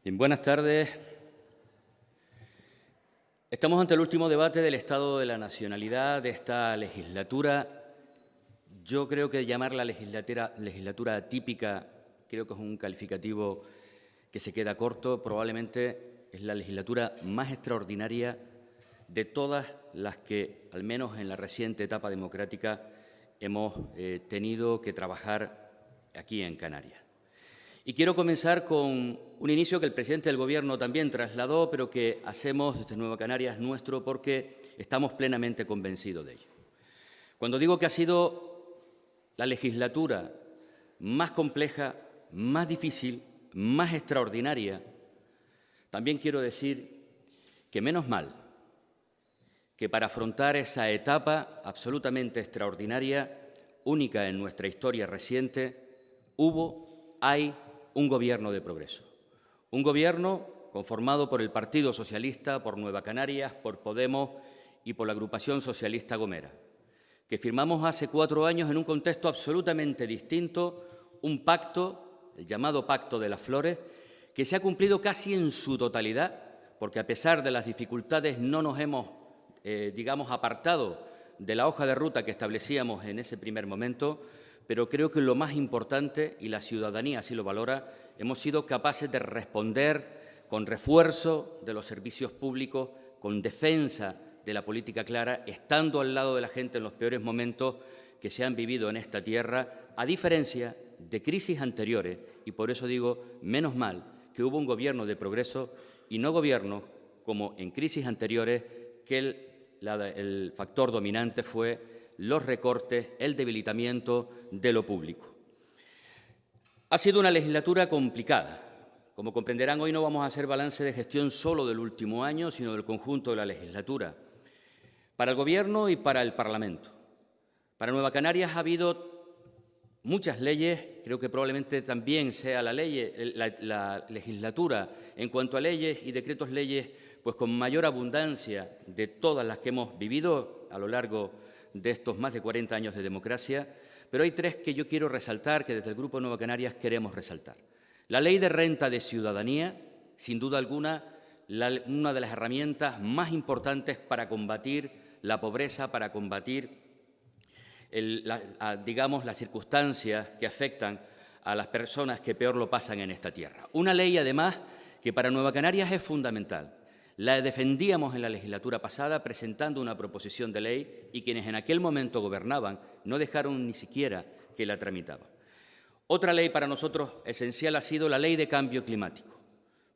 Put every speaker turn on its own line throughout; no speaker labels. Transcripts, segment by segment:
Bien, buenas tardes. Estamos ante el último debate del Estado de la Nacionalidad de esta legislatura. Yo creo que llamarla legislatura atípica creo que es un calificativo que se queda corto. Probablemente es la legislatura más extraordinaria de todas las que, al menos en la reciente etapa democrática, hemos tenido que trabajar aquí en Canarias. Y quiero comenzar con un inicio que el presidente del Gobierno también trasladó, pero que hacemos desde Nueva Canarias nuestro porque estamos plenamente convencidos de ello. Cuando digo que ha sido la legislatura más compleja, más difícil, más extraordinaria, también quiero decir que menos mal que para afrontar esa etapa absolutamente extraordinaria, única en nuestra historia reciente, hay un Gobierno de progreso. Un Gobierno conformado por el Partido Socialista, por Nueva Canarias, por Podemos y por la Agrupación Socialista Gomera, que firmamos hace 4 años en un contexto absolutamente distinto, un pacto, el llamado Pacto de las Flores, que se ha cumplido casi en su totalidad, porque a pesar de las dificultades no nos hemos, apartado de la hoja de ruta que establecíamos en ese primer momento, pero creo que lo más importante, y la ciudadanía así lo valora, hemos sido capaces de responder con refuerzo de los servicios públicos, con defensa de la política clara, estando al lado de la gente en los peores momentos que se han vivido en esta tierra, a diferencia de crisis anteriores, y por eso digo, menos mal que hubo un Gobierno de progreso y no gobiernos como en crisis anteriores, que el factor dominante fue los recortes, el debilitamiento de lo público. Ha sido una legislatura complicada. Como comprenderán, hoy no vamos a hacer balance de gestión solo del último año, sino del conjunto de la legislatura, para el Gobierno y para el Parlamento. Para Nueva Canarias ha habido muchas leyes, creo que probablemente también sea la legislatura en cuanto a leyes y decretos leyes, pues con mayor abundancia de todas las que hemos vivido a lo largo de estos más de 40 años de democracia, pero hay 3 que yo quiero resaltar, que desde el Grupo Nueva Canarias queremos resaltar. La Ley de Renta de Ciudadanía, sin duda alguna, una de las herramientas más importantes para combatir la pobreza, para combatir, las circunstancias que afectan a las personas que peor lo pasan en esta tierra. Una ley, además, que para Nueva Canarias es fundamental. La defendíamos en la legislatura pasada presentando una proposición de ley y quienes en aquel momento gobernaban no dejaron ni siquiera que la tramitaban. Otra ley para nosotros esencial ha sido la Ley de Cambio Climático.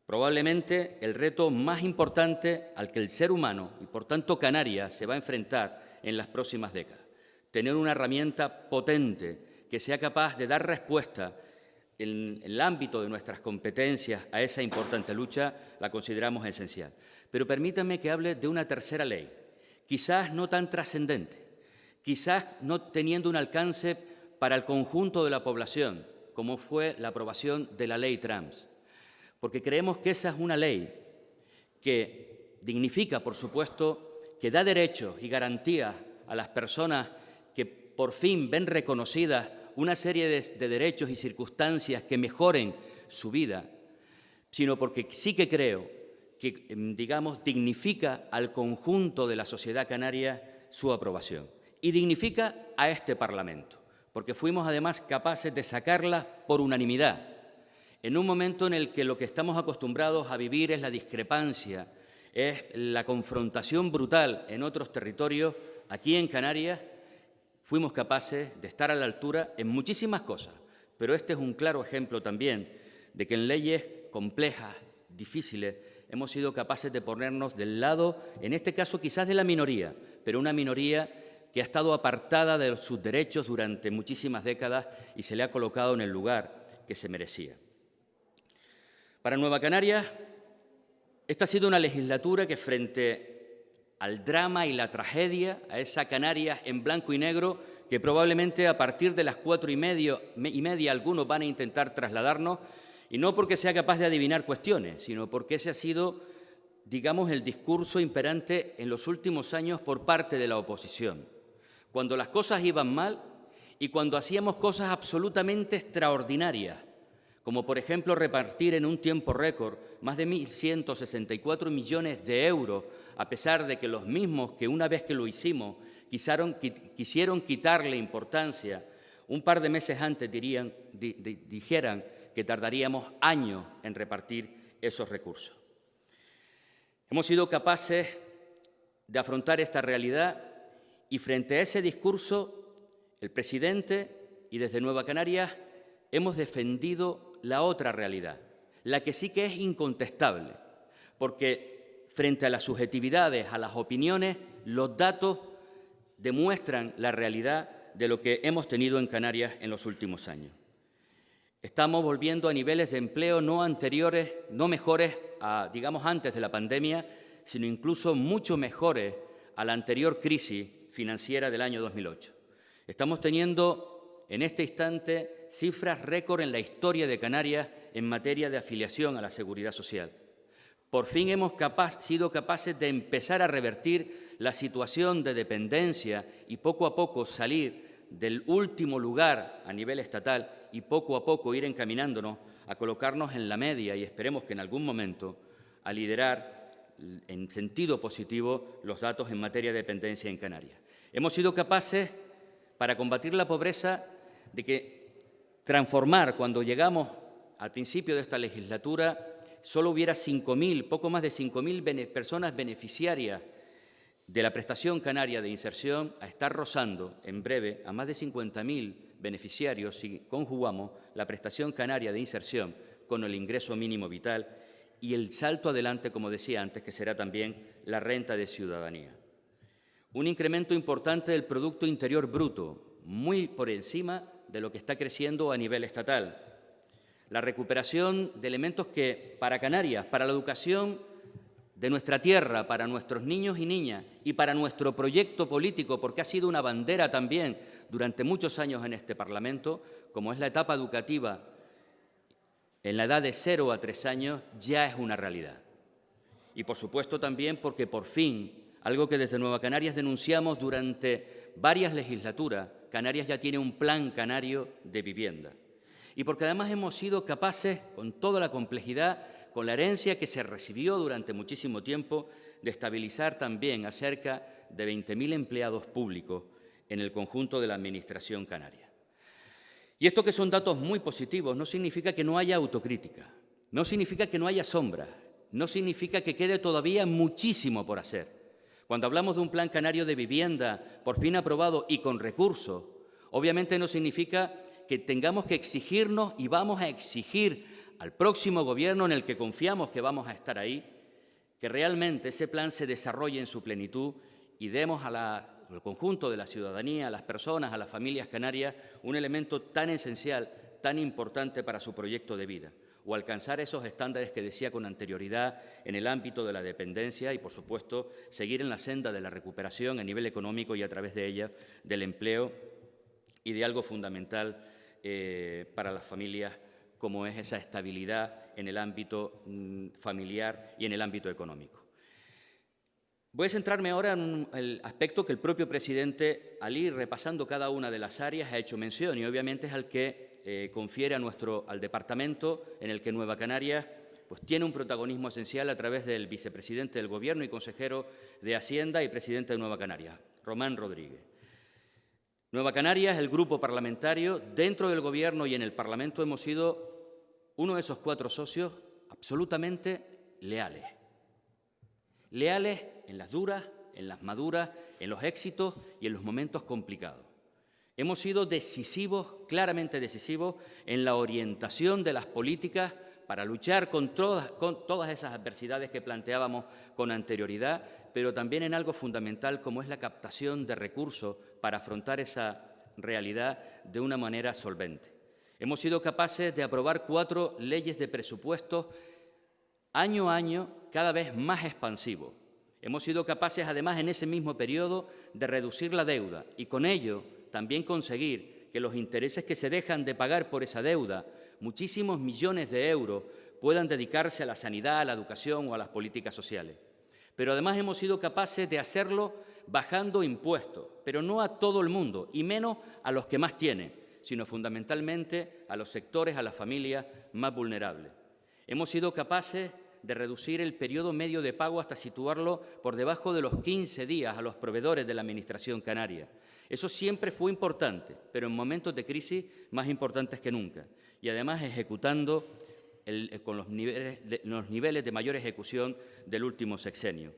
Probablemente el reto más importante al que el ser humano y, por tanto, Canarias se va a enfrentar en las próximas décadas. Tener una herramienta potente que sea capaz de dar respuesta en el ámbito de nuestras competencias a esa importante lucha, la consideramos esencial. Pero permítanme que hable de una tercera ley, quizás no tan trascendente, quizás no teniendo un alcance para el conjunto de la población, como fue la aprobación de la Ley Trans, porque creemos que esa es una ley que dignifica, por supuesto, que da derechos y garantías a las personas que por fin ven reconocidas una serie de derechos y circunstancias que mejoren su vida, sino porque sí que creo que, dignifica al conjunto de la sociedad canaria su aprobación y dignifica a este Parlamento, porque fuimos además capaces de sacarla por unanimidad, en un momento en el que lo que estamos acostumbrados a vivir es la discrepancia, es la confrontación brutal en otros territorios. Aquí en Canarias fuimos capaces de estar a la altura en muchísimas cosas, pero este es un claro ejemplo también de que en leyes complejas, difíciles, hemos sido capaces de ponernos del lado, en este caso quizás de la minoría, pero una minoría que ha estado apartada de sus derechos durante muchísimas décadas y se le ha colocado en el lugar que se merecía. Para Nueva Canarias, esta ha sido una legislatura que, frente al drama y la tragedia, a esa Canarias en blanco y negro, que probablemente a partir de las 4:30 algunos van a intentar trasladarnos, y no porque sea capaz de adivinar cuestiones, sino porque ese ha sido, el discurso imperante en los últimos años por parte de la oposición. Cuando las cosas iban mal y cuando hacíamos cosas absolutamente extraordinarias, como por ejemplo repartir en un tiempo récord más de 1.164 millones de euros, a pesar de que los mismos que una vez que lo hicimos quisieron quitarle importancia, un par de meses antes dijeran que tardaríamos años en repartir esos recursos. Hemos sido capaces de afrontar esta realidad y frente a ese discurso, el presidente y desde Nueva Canarias hemos defendido la otra realidad, la que sí que es incontestable, porque frente a las subjetividades, a las opiniones, los datos demuestran la realidad de lo que hemos tenido en Canarias en los últimos años. Estamos volviendo a niveles de empleo no anteriores, no mejores a, digamos, antes de la pandemia, sino incluso mucho mejores a la anterior crisis financiera del año 2008. Estamos teniendo en este instante cifras récord en la historia de Canarias en materia de afiliación a la Seguridad Social. Por fin hemos sido capaces de empezar a revertir la situación de dependencia y poco a poco salir del último lugar a nivel estatal y poco a poco ir encaminándonos a colocarnos en la media y esperemos que en algún momento a liderar en sentido positivo los datos en materia de dependencia en Canarias. Hemos sido capaces, para combatir la pobreza, de que transformar, cuando llegamos al principio de esta legislatura, solo hubiera 5.000, poco más de 5.000 personas beneficiarias de la prestación canaria de inserción, a estar rozando en breve a más de 50.000 beneficiarios si conjugamos la prestación canaria de inserción con el ingreso mínimo vital y el salto adelante, como decía antes, que será también la renta de ciudadanía. Un incremento importante del Producto Interior Bruto, muy por encima de lo que está creciendo a nivel estatal. La recuperación de elementos que, para Canarias, para la educación de nuestra tierra, para nuestros niños y niñas y para nuestro proyecto político, porque ha sido una bandera también durante muchos años en este Parlamento, como es la etapa educativa en la edad de 0 a 3 años, ya es una realidad. Y, por supuesto, también porque, por fin, algo que desde Nueva Canarias denunciamos durante varias legislaturas, Canarias ya tiene un plan canario de vivienda. Y porque además hemos sido capaces, con toda la complejidad, con la herencia que se recibió durante muchísimo tiempo, de estabilizar también a cerca de 20.000 empleados públicos en el conjunto de la Administración canaria. Y esto, que son datos muy positivos, no significa que no haya autocrítica, no significa que no haya sombras, no significa que quede todavía muchísimo por hacer. Cuando hablamos de un plan canario de vivienda por fin aprobado y con recursos, obviamente no significa que tengamos que exigirnos y vamos a exigir al próximo Gobierno, en el que confiamos que vamos a estar ahí, que realmente ese plan se desarrolle en su plenitud y demos al conjunto de la ciudadanía, a las personas, a las familias canarias, un elemento tan esencial, tan importante para su proyecto de vida, o alcanzar esos estándares que decía con anterioridad en el ámbito de la dependencia y, por supuesto, seguir en la senda de la recuperación a nivel económico y a través de ella del empleo y de algo fundamental para las familias, como es esa estabilidad en el ámbito familiar y en el ámbito económico. Voy a centrarme ahora en el aspecto que el propio presidente, al ir repasando cada una de las áreas, ha hecho mención y obviamente es al que confiere al departamento en el que Nueva Canarias pues, tiene un protagonismo esencial a través del vicepresidente del Gobierno y consejero de Hacienda y presidente de Nueva Canarias, Román Rodríguez. Nueva Canarias, el grupo parlamentario, dentro del Gobierno y en el Parlamento hemos sido uno de esos 4 socios absolutamente leales. Leales en las duras, en las maduras, en los éxitos y en los momentos complicados. Hemos sido decisivos, claramente decisivos, en la orientación de las políticas para luchar con todas esas adversidades que planteábamos con anterioridad, pero también en algo fundamental como es la captación de recursos para afrontar esa realidad de una manera solvente. Hemos sido capaces de aprobar 4 leyes de presupuestos año a año cada vez más expansivos. Hemos sido capaces, además, en ese mismo periodo, de reducir la deuda y con ello también conseguir que los intereses que se dejan de pagar por esa deuda, muchísimos millones de euros, puedan dedicarse a la sanidad, a la educación o a las políticas sociales. Pero además hemos sido capaces de hacerlo bajando impuestos, pero no a todo el mundo y menos a los que más tienen, sino fundamentalmente a los sectores, a las familias más vulnerables. Hemos sido capaces de reducir el periodo medio de pago hasta situarlo por debajo de los 15 días a los proveedores de la Administración canaria. Eso siempre fue importante, pero en momentos de crisis más importantes que nunca. Y además ejecutando con los niveles de mayor ejecución del último sexenio.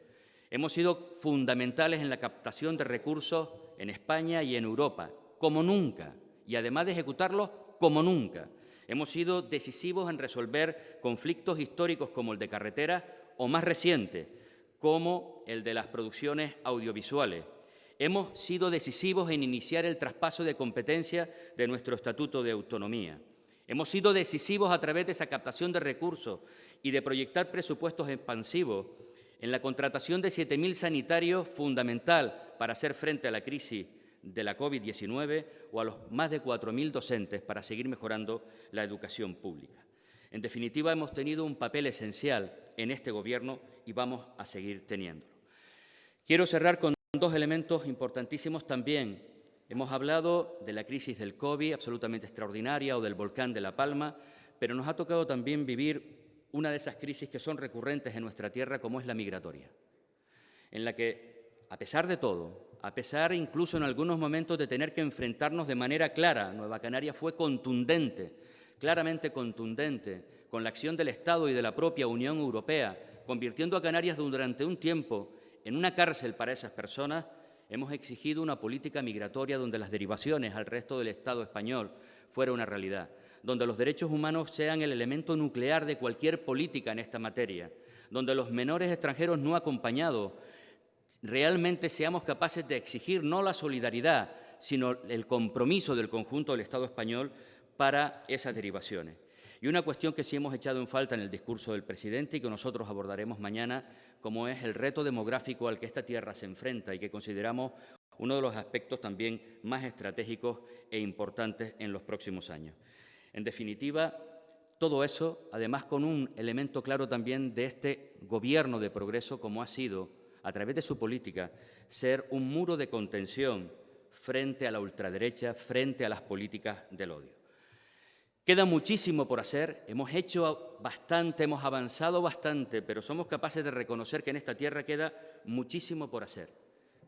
Hemos sido fundamentales en la captación de recursos en España y en Europa, como nunca, y además de ejecutarlos como nunca. Hemos sido decisivos en resolver conflictos históricos como el de carreteras o más reciente, como el de las producciones audiovisuales. Hemos sido decisivos en iniciar el traspaso de competencia de nuestro Estatuto de Autonomía. Hemos sido decisivos a través de esa captación de recursos y de proyectar presupuestos expansivos en la contratación de 7.000 sanitarios, fundamental para hacer frente a la crisis de la COVID-19, o a los más de 4.000 docentes para seguir mejorando la educación pública. En definitiva, hemos tenido un papel esencial en este Gobierno y vamos a seguir teniéndolo. Quiero cerrar con dos elementos importantísimos también. Hemos hablado de la crisis del COVID, absolutamente extraordinaria, o del volcán de La Palma, pero nos ha tocado también vivir una de esas crisis que son recurrentes en nuestra tierra, como es la migratoria, en la que, a pesar de todo, a pesar incluso en algunos momentos de tener que enfrentarnos de manera clara, Nueva Canarias fue contundente, claramente contundente, con la acción del Estado y de la propia Unión Europea, convirtiendo a Canarias durante un tiempo en una cárcel para esas personas. Hemos exigido una política migratoria donde las derivaciones al resto del Estado español fuera una realidad, donde los derechos humanos sean el elemento nuclear de cualquier política en esta materia, donde los menores extranjeros no acompañados realmente seamos capaces de exigir no la solidaridad, sino el compromiso del conjunto del Estado español para esas derivaciones. Y una cuestión que sí hemos echado en falta en el discurso del presidente y que nosotros abordaremos mañana, como es el reto demográfico al que esta tierra se enfrenta y que consideramos uno de los aspectos también más estratégicos e importantes en los próximos años. En definitiva, todo eso, además con un elemento claro también de este Gobierno de progreso, como ha sido, a través de su política, ser un muro de contención frente a la ultraderecha, frente a las políticas del odio. Queda muchísimo por hacer, hemos hecho bastante, hemos avanzado bastante, pero somos capaces de reconocer que en esta tierra queda muchísimo por hacer,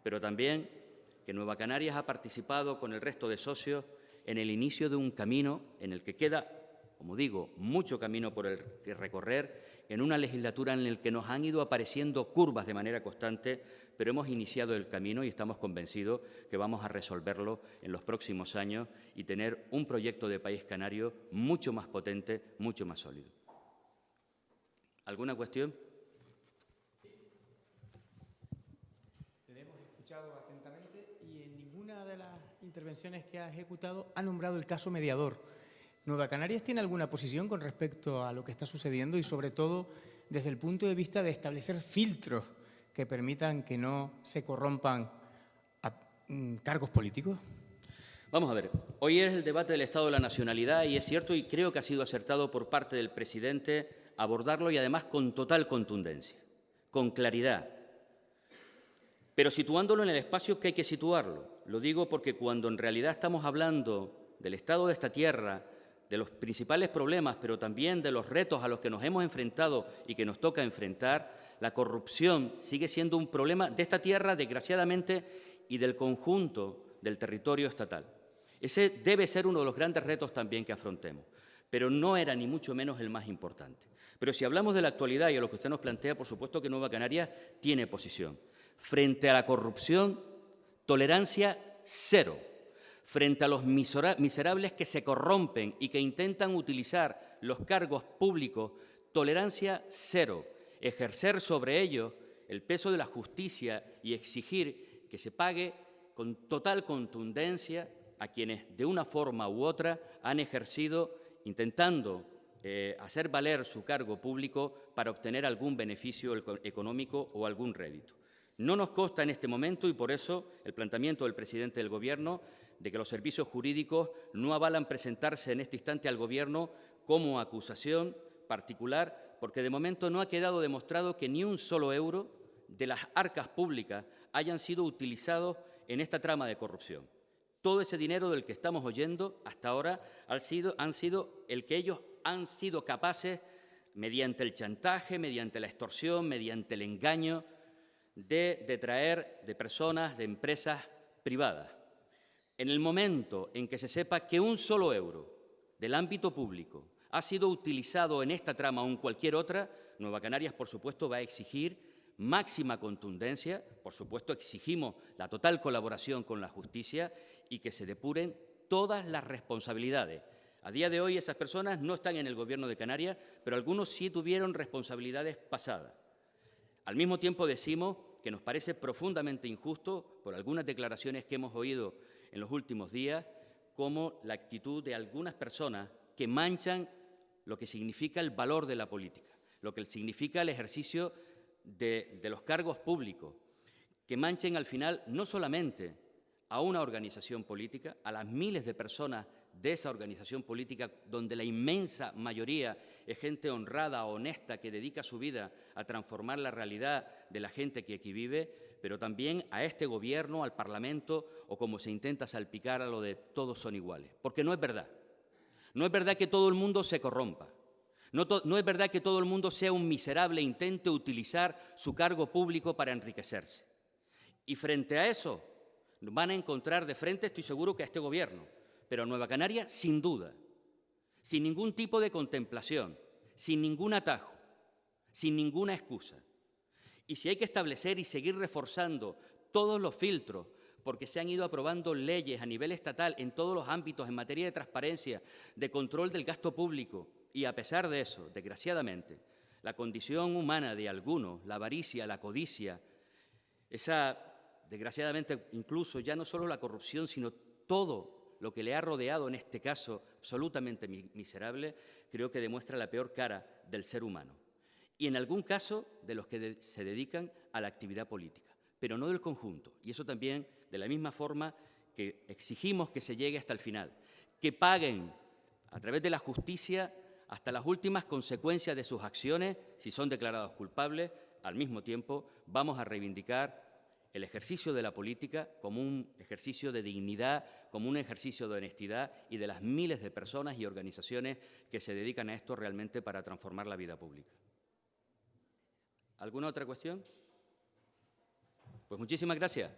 pero también que Nueva Canarias ha participado con el resto de socios en el inicio de un camino en el que queda, como digo, mucho camino por el que recorrer, en una legislatura en la que nos han ido apareciendo curvas de manera constante, pero hemos iniciado el camino y estamos convencidos que vamos a resolverlo en los próximos años y tener un proyecto de país canario mucho más potente, mucho más sólido. ¿Alguna cuestión?
Le hemos escuchado atentamente y en ninguna de las intervenciones que ha ejecutado ha nombrado el caso mediador. ¿Nueva Canarias tiene alguna posición con respecto a lo que está sucediendo y, sobre todo, desde el punto de vista de establecer filtros que permitan que no se corrompan cargos políticos?
Vamos a ver, hoy es el debate del Estado de la Nacionalidad y es cierto y creo que ha sido acertado por parte del presidente abordarlo y además con total contundencia, con claridad, pero situándolo en el espacio que hay que situarlo. Lo digo porque cuando en realidad estamos hablando del estado de esta tierra, de los principales problemas, pero también de los retos a los que nos hemos enfrentado y que nos toca enfrentar, la corrupción sigue siendo un problema de esta tierra, desgraciadamente, y del conjunto del territorio estatal. Ese debe ser uno de los grandes retos también que afrontemos, pero no era ni mucho menos el más importante. Pero si hablamos de la actualidad y a lo que usted nos plantea, por supuesto que Nueva Canarias tiene posición. Frente a la corrupción, tolerancia cero. Frente a los miserables que se corrompen y que intentan utilizar los cargos públicos, tolerancia cero. Ejercer sobre ellos el peso de la justicia y exigir que se pague con total contundencia a quienes de una forma u otra han ejercido intentando hacer valer su cargo público para obtener algún beneficio económico o algún rédito. No nos consta en este momento y por eso el planteamiento del presidente del Gobierno de que los servicios jurídicos no avalan presentarse en este instante al Gobierno como acusación particular, porque de momento no ha quedado demostrado que ni un solo euro de las arcas públicas hayan sido utilizados en esta trama de corrupción. Todo ese dinero del que estamos oyendo hasta ahora han sido el que ellos han sido capaces, mediante el chantaje, mediante la extorsión, mediante el engaño, de traer de personas, de empresas privadas. En el momento en que se sepa que un solo euro del ámbito público ha sido utilizado en esta trama o en cualquier otra, Nueva Canarias, por supuesto, va a exigir máxima contundencia, por supuesto, exigimos la total colaboración con la justicia y que se depuren todas las responsabilidades. A día de hoy esas personas no están en el Gobierno de Canarias, pero algunos sí tuvieron responsabilidades pasadas. Al mismo tiempo decimos que nos parece profundamente injusto, por algunas declaraciones que hemos oído en los últimos días, como la actitud de algunas personas que manchan lo que significa el valor de la política, lo que significa el ejercicio de los cargos públicos, que manchen al final no solamente a una organización política, a las miles de personas de esa organización política, donde la inmensa mayoría es gente honrada, honesta, que dedica su vida a transformar la realidad de la gente que aquí vive, pero también a este Gobierno, al Parlamento, o como se intenta salpicar a lo de todos son iguales. Porque no es verdad. No es verdad que todo el mundo se corrompa. No es verdad que todo el mundo sea un miserable e intente utilizar su cargo público para enriquecerse. Y frente a eso van a encontrar de frente, estoy seguro, que a este Gobierno, pero a Nueva Canarias, sin duda, sin ningún tipo de contemplación, sin ningún atajo, sin ninguna excusa. Y si hay que establecer y seguir reforzando todos los filtros, porque se han ido aprobando leyes a nivel estatal en todos los ámbitos en materia de transparencia, de control del gasto público, y a pesar de eso, desgraciadamente, la condición humana de algunos, la avaricia, la codicia, desgraciadamente, incluso ya no solo la corrupción, sino todo lo que le ha rodeado en este caso absolutamente miserable, creo que demuestra la peor cara del ser humano. Y en algún caso de los que se dedican a la actividad política, pero no del conjunto. Y eso también, de la misma forma que exigimos que se llegue hasta el final, que paguen a través de la justicia hasta las últimas consecuencias de sus acciones, si son declarados culpables. Al mismo tiempo, vamos a reivindicar el ejercicio de la política como un ejercicio de dignidad, como un ejercicio de honestidad y de las miles de personas y organizaciones que se dedican a esto realmente para transformar la vida pública. ¿Alguna otra cuestión? Pues muchísimas gracias.